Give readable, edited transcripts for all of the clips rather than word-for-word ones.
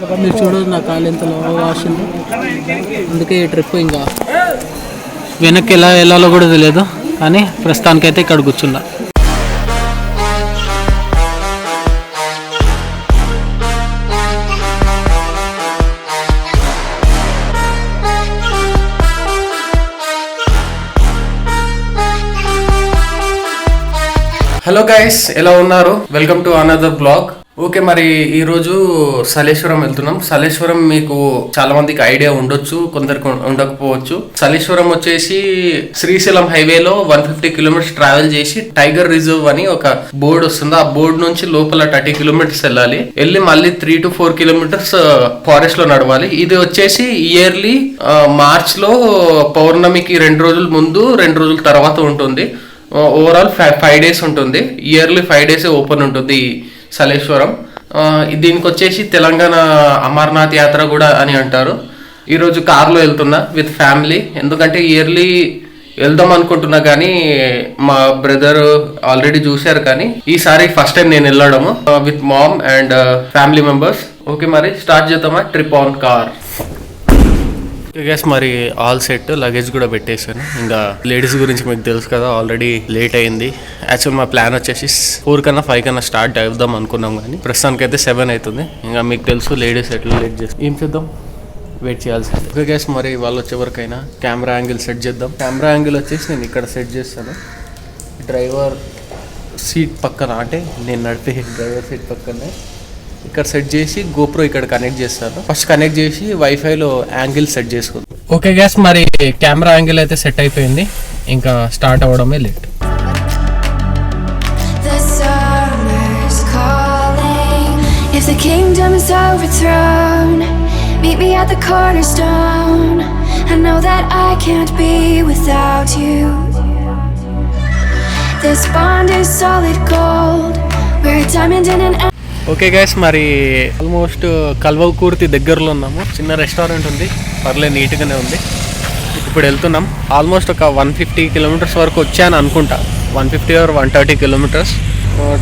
మీరు చూడదు నా కాలు ఎంత వాసింది. అందుకే ఈ ట్రిప్ ఇంకా వెనక్కి ఎలా వెళ్ళాలో కూడా తెలియదు, కానీ ప్రస్తుతానికైతే ఇక్కడ కూర్చున్నా. హలో గైస్, ఎలా ఉన్నారు? Welcome to another blog. Okay, మరి ఈరోజు సలేశ్వరం వెళ్తున్నాం. సలేశ్వరం మీకు చాలా మందికి ఐడియా ఉండొచ్చు, కొందరికి ఉండకపోవచ్చు. సలేశ్వరం వచ్చేసి శ్రీశైలం హైవేలో 150 కిలోమీటర్స్ ట్రావెల్ చేసి టైగర్ రిజర్వ్ అని ఒక బోర్డు వస్తుంది. ఆ బోర్డు నుంచి లోపల 30 కిలోమీటర్స్ వెళ్ళి మళ్ళీ 3 to 4 కిలోమీటర్స్ ఫారెస్ట్ లో నడవాలి. ఇది వచ్చేసి ఇయర్లీ మార్చ్ లో పౌర్ణమికి 2 రోజుల ముందు 2 రోజుల తర్వాత ఉంటుంది. ఓవరాల్ 5 days ఉంటుంది. ఇయర్లీ 5 days ఓపెన్ ఉంటుంది సలేశ్వరం. దీనికి వచ్చేసి తెలంగాణ అమర్నాథ్ యాత్ర కూడా అని అంటారు. ఈరోజు కార్లో వెళ్తున్నా విత్ ఫ్యామిలీ, ఎందుకంటే ఇయర్లీ వెళ్దాం అనుకుంటున్నా కానీ మా బ్రదర్ ఆల్రెడీ చూశారు, కానీ ఈసారి ఫస్ట్ టైం నేను వెళ్ళడము with mom and family members. Okay, మరి స్టార్ట్ చేద్దామా ట్రిప్ ఆన్ కార్. గైస్, మరి ఆల్ సెట్, లగేజ్ కూడా పెట్టేశాను. ఇంకా లేడీస్ గురించి మీకు తెలుసు కదా, ఆల్రెడీ లేట్ అయింది. యాక్చువల్ మా ప్లాన్ వచ్చేసి 4 కన్నా 5 కన్నా స్టార్ట్ అవుదాం అనుకున్నాం, కానీ ప్రస్తుతానికి అయితే 7 అవుతుంది. ఇంకా మీకు తెలుసు లేడీస్ ఎట్లా లేట్ చేస్తాం, ఏం చేద్దాం, వెయిట్ చేయాల్సి. ఓకే గైస్, మరి వాళ్ళు వచ్చే వరకైనా కెమెరా యాంగిల్ సెట్ చేద్దాం. కెమెరా యాంగిల్ వచ్చేసి నేను ఇక్కడ సెట్ చేస్తాను, డ్రైవర్ సీట్ పక్కన, అంటే నేను నడిపే డ్రైవర్ సీట్ పక్కనే ఇక్కడ సెట్ చేసి గోప్రో ఇక్కడ కనెక్ట్ చేస్తాను. ఫస్ట్ కనెక్ట్ చేసి వైఫైలో యాంగిల్ సెట్ చేసుకుందాం. ఓకే గ్యాస్, మరి కెమెరా యాంగిల్ అయితే సెట్ అయిపోయింది, ఇంకా స్టార్ట్ అవ్వడమే late. If the kingdom is overthrown, meet me at the cornerstone. I know that I can't be without you. This bond is solid gold. We're a diamond in an. Okay guys, మరి almost Kalwakurthy దగ్గరలో ఉన్నాము. చిన్న restaurant ఉంది, పర్లేదు నీట్గానే ఉంది. ఇప్పుడు వెళ్తున్నాం. Almost ఒక 150 కిలోమీటర్స్ వరకు వచ్చాను అనుకుంటా, 150 or 130 kilometres.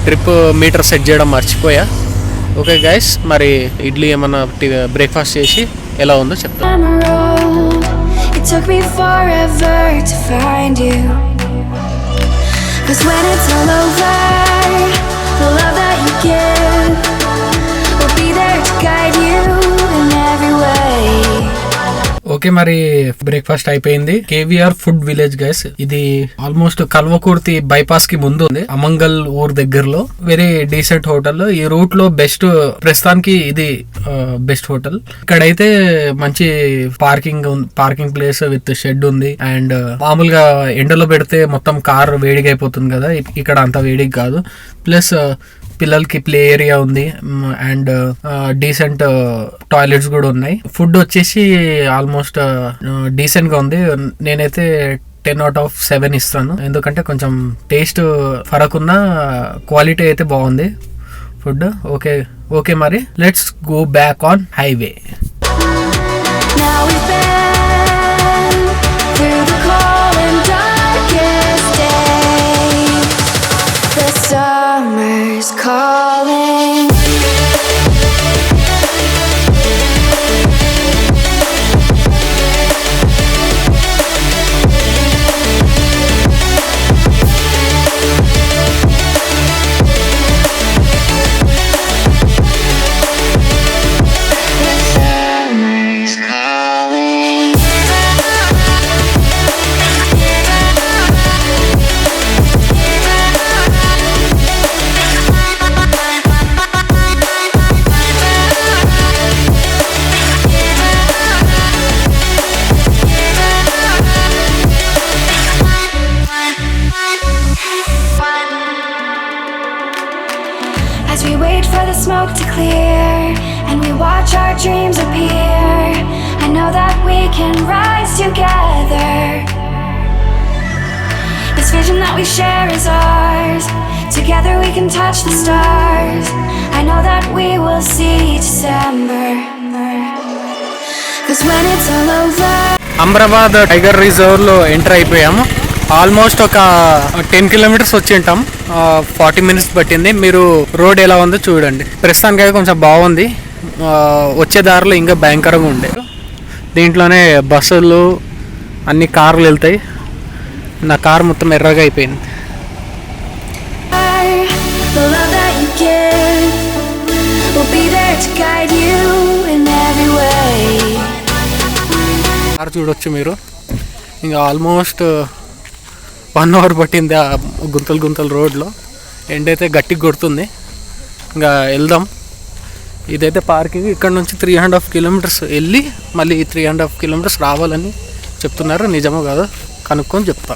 Trip meter set చేయడం మర్చిపోయా. ఓకే గైస్, మరి ఇడ్లీ ఏమన్నా బ్రేక్ఫాస్ట్ చేసి ఎలా ఉందో చెప్తాను. It took me forever to find you. 'Cause when it's all over, the love that you give will be there to guide you in every way. Okay, మరి breakfast అయిపోయింది. KVR food village guys, ఇది almost Kalwakurthy bypass కి ముందు ఉంది, అమంగల్ ఊర్ దగ్గరలో. Very decent hotel. ఈ route లో బెస్ట్, ప్రస్తుతానికి ఇది బెస్ట్ హోటల్. ఇక్కడైతే మంచి పార్కింగ్ ప్లేస్ విత్ షెడ్ ఉంది. అండ్ మామూలుగా ఎండలో పెడితే మొత్తం కార్ వేడిగా అయిపోతుంది కదా, ఇక్కడ అంత వేడిగా కాదు. ప్లస్ పిల్లలకి ప్లే ఏరియా ఉంది అండ్ డీసెంట్ టాయిలెట్స్ కూడా ఉన్నాయి. ఫుడ్ వచ్చేసి ఆల్మోస్ట్ డీసెంట్ గా ఉంది. నేనైతే 10 out of 7 ఇస్తాను, ఎందుకంటే కొంచెం టేస్ట్ ఫరక్ ఉన్న క్వాలిటీ అయితే బాగుంది ఫుడ్. ఓకే మరి let's go back on highway. Summer's calling. As we wait for the smoke to clear and we watch our dreams appear, I know that we can rise together. This vision that we share is ours. Together we can touch the stars. I know that we will see December. 'Cause when it's all over. Amrabad tiger reserve లో enter అయిపోయాము. Almost ఒక 10 kilometres వచ్చి ఉంటాం. 40 minutes పట్టింది. మీరు road ఎలా ఉందో చూడండి. ప్రస్తుతానికి కొంచెం బాగుంది. వచ్చే దారిలో ఇంకా భయంకరంగా ఉండే. దీంట్లోనే బస్సులు అన్ని కార్లు వెళ్తాయి. నా కారు మొత్తం ఎర్రగా అయిపోయింది. The love that you give will be there to guide you in every way. Car చూడొచ్చు మీరు. ఇంకా ఆల్మోస్ట్ 1 hour పట్టింది ఆ గుంతలు రోడ్లో. ఎండ అయితే గట్టిగా కొడుతుంది. ఇంకా వెళ్దాం. ఇదైతే పార్కింగ్. ఇక్కడ నుంచి 3.5 kilometers వెళ్ళి మళ్ళీ 3.5 kilometers రావాలని చెప్తున్నారు. నిజమో కాదో కనుక్కొని చెప్తా.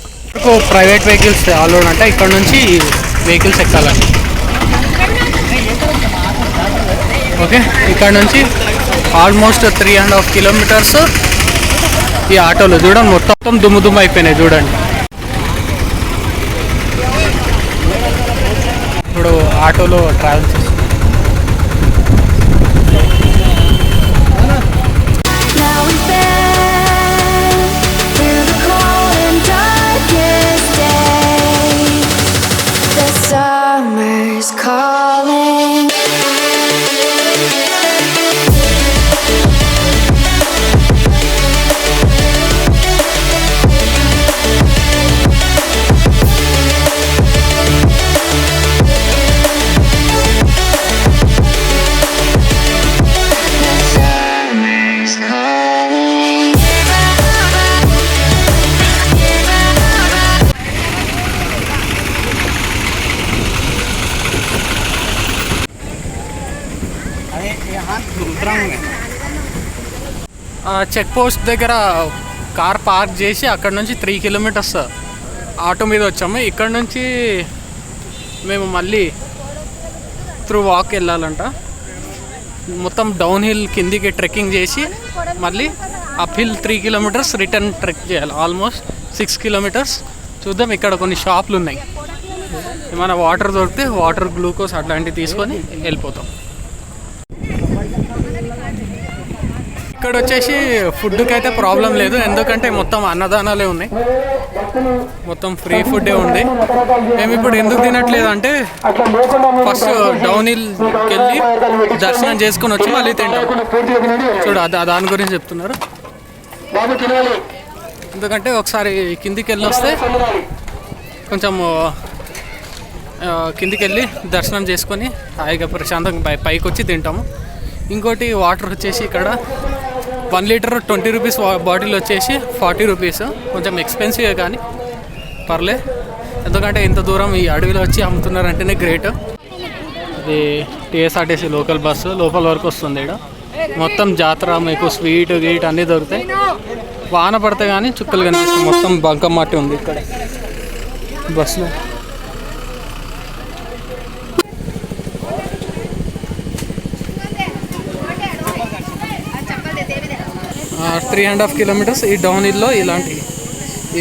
ప్రైవేట్ వెహికల్స్ అలౌడ్ అంటే ఇక్కడ నుంచి వెహికల్స్ ఎక్కాలండి. ఓకే, ఇక్కడ నుంచి ఆల్మోస్ట్ 3.5 kilometers ఈ ఆటోలో. చూడండి మొత్తం దుమ్ము అయిపోయినాయి. చూడండి ఇప్పుడు ఆటోలో ట్రావెల్ చేస్తాం. Now we've been through the cold and darkest days. The summer's calling. Check post దగ్గర కార్ పార్క్ చేసి అక్కడ నుంచి 3 kilometers ఆటో మీద వచ్చాము. ఇక్కడ నుంచి మేము మళ్ళీ త్రూ వాక్ వెళ్ళాలంట. మొత్తం డౌన్ హిల్ కిందికి ట్రెక్కింగ్ చేసి మళ్ళీ up hill 3 kilometers return trek చేయాలి. Almost 6 kilometers. చూద్దాం. ఇక్కడ కొన్ని షాపులు ఉన్నాయి. ఏమైనా వాటర్ దొరికితే వాటర్, గ్లూకోజ్ అట్లాంటివి తీసుకొని వెళ్ళిపోతాం. ఇక్కడ వచ్చేసి ఫుడ్కి అయితే ప్రాబ్లం లేదు. ఎందుకంటే మొత్తం అన్నదానాలే ఉన్నాయి. మొత్తం ఫ్రీ ఫుడ్డే ఉంది. మేము ఇప్పుడు ఎందుకు తినట్లేదు అంటే ఫస్ట్ డౌన్ హిల్కి వెళ్ళి దర్శనం చేసుకుని వచ్చి మళ్ళీ తింటాం. చూడు దాని గురించి చెప్తున్నారు. ఎందుకంటే ఒకసారి కిందికి వెళ్ళి వస్తే కొంచెం కిందికి వెళ్ళి దర్శనం చేసుకొని హాయిగా ప్రశాంతంగా పైకి వచ్చి తింటాము. ఇంకోటి వాటర్ వచ్చేసి ఇక్కడ 1 liter 20 rupees బాటిల్ వచ్చేసి 40 rupees. కొంచెం ఎక్స్పెన్సివ్ కానీ పర్లే. ఎందుకంటే ఇంత దూరం ఈ అడవిలో వచ్చి అమ్ముతున్నారంటేనే గ్రేట్. ఇది టీఎస్ఆర్టీసీ లోకల్ బస్సు లోపల వరకు వస్తుంది. ఇక్కడ మొత్తం జాతర, మీకు స్వీట్ గీట్ అన్నీ దొరుకుతాయి. వాన పడితే కానీ చుక్కలు కనిపిస్తాయి. మొత్తం బంకం మట్టి ఉంది ఇక్కడ బస్సులో. 3.5 kilometers ఈ డౌన్ హిల్లో ఇలాంటి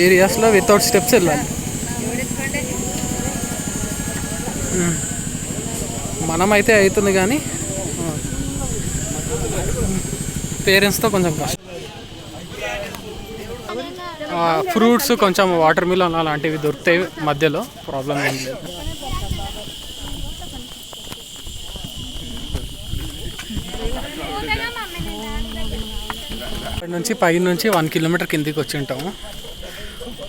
ఏరియాస్లో వితౌట్ స్టెప్స్ వెళ్ళాలి. మనమైతే అవుతుంది కానీ పేరెంట్స్తో కొంచెం కష్టం. ఫ్రూట్స్ కొంచెం వాటర్ మిలన్ అలాంటివి దొరుకుతాయి మధ్యలో. ప్రాబ్లం ఏం లేదు. ఇక్కడ నుంచి పై నుంచి 1 kilometer కిందికి వచ్చి ఉంటాము.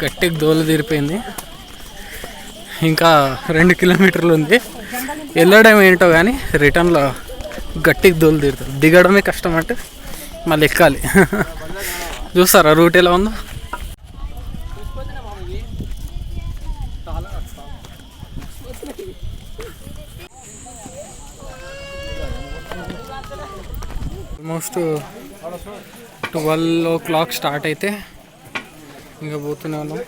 గట్టికి దోలు తీరిపోయింది. ఇంకా 2 kilometers ఉంది. వెళ్ళడం ఏంటో కానీ రిటర్న్లో గట్టికి దోలు తీరుతుంది. దిగడమే కష్టం అంటే మళ్ళీ ఎక్కాలి. చూస్తారా రూట్ ఎలా ఉందో. ఆల్మోస్ట్ 12 o'clock స్టార్ట్ అయితే ఇంకా పోతూనే ఉన్నాం.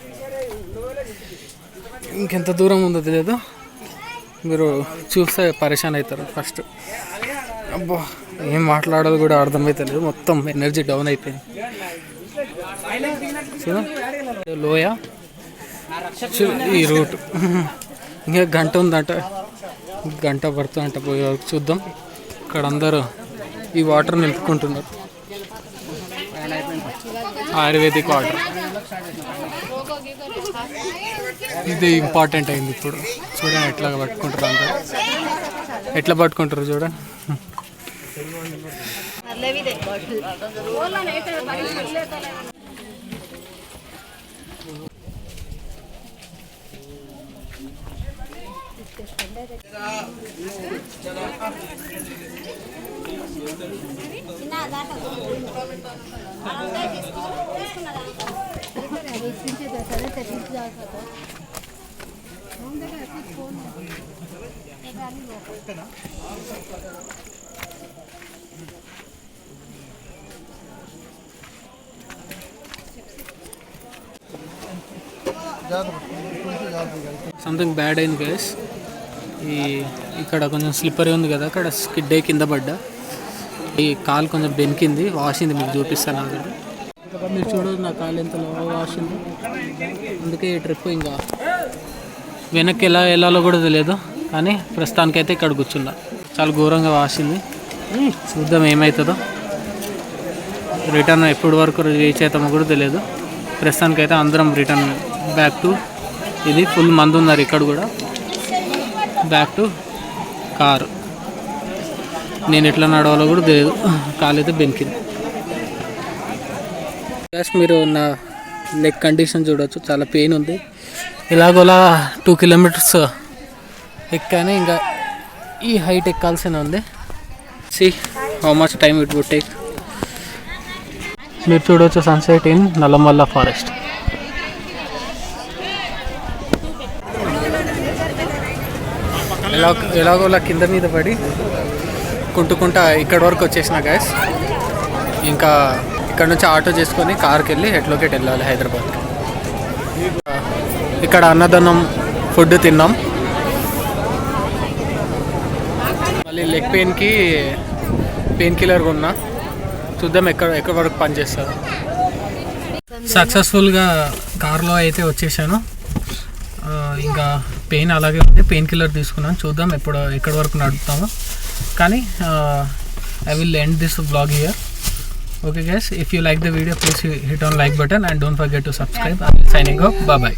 ఇంకెంత దూరం ఉందో తెలియదు. మీరు చూస్తే పరేషాన్ అవుతారు. ఫస్ట్ అబ్బా ఏం మాట్లాడాలో కూడా అర్థమవుతలేదు. మొత్తం ఎనర్జీ డౌన్ అయిపోయింది. లోయ ఈ రూట్ ఇంకా గంట ఉందంట. గంట పడుతుందంట పోయే వరకు. చూద్దాం. ఇక్కడ అందరూ ఈ వాటర్ నింపుకుంటున్నారు. Ayurvedic water. ఇది ఇంపార్టెంట్ అయింది ఇప్పుడు. చూడండి ఎట్లా పట్టుకుంటారు అందరు. ఎట్లా పట్టుకుంటారు చూడండి. సంథింగ్ బ్యాడ్ అయింది గైస్. ఇక్కడ కొంచెం స్లిప్పరీ ఉంది కదా, అక్కడ స్కిడ్ అయ్యి కింద పడ్డా. ఈ కాలు కొంచెం బెనికింది, వాషింది. మీకు చూపిస్తాను ఆల్రెడీ. మీరు చూడదు నా కాలు ఎంత వాషింది. అందుకే ఈ ట్రిప్ ఇంకా వెనక్కి ఎలా వెళ్ళాలో కూడా తెలియదు, కానీ ప్రస్తుతానికైతే ఇక్కడ కూర్చున్నా. చాలా ఘోరంగా వాసింది. చూద్దాం ఏమవుతుందో. రిటర్న్ ఎప్పటి వరకు రీచ్ అవుతామో కూడా తెలియదు. ప్రస్తుతానికైతే అందరం రిటర్న్ బ్యాక్ టు, ఇది ఫుల్ మంది ఉన్నారు ఇక్కడ కూడా, బ్యాక్ టు కారు. నేను ఎట్లా నడవాలో కూడా తెలియదు, కాలు అయితే బెనికింది. మీరు నా లెగ్ కండిషన్ చూడవచ్చు, చాలా పెయిన్ ఉంది. ఇలాగోలా 2 కిలోమీటర్స్ ఎక్కాను, ఇంకా ఈ హైట్ ఎక్కాల్సిన ఉంది. See how much time it would take. మీరు చూడవచ్చు సన్సెట్ ఇన్ నల్లమల్ల ఫారెస్ట్. ఎలాగోలా కింద మీద పడి కుంటుకుంటా ఇక్కడ వరకు వచ్చేసిన గ్యాస్. ఇంకా ఇక్కడ నుంచి ఆటో చేసుకొని కార్కి వెళ్ళి హెడ్లోకి వెళ్ళాలి హైదరాబాద్కి. ఇక్కడ అన్నదానం ఫుడ్ తిన్నాం. మళ్ళీ లెగ్ పెయిన్కి పెయిన్ కిల్లర్ కొన్నా, చూద్దాం ఎక్కడ వరకు పనిచేస్తుంది. సక్సెస్ఫుల్గా కార్లో అయితే వచ్చేసాను. ఇంకా పెయిన్ అలాగే ఉంది, పెయిన్ కిల్లర్ తీసుకున్నాను. చూద్దాం ఎక్కడి వరకు నడుపుతాము. కానీ I will end this vlog here. Okay guys, if you like the video, please hit on like button and don't forget to subscribe. I'm signing off. Bye bye.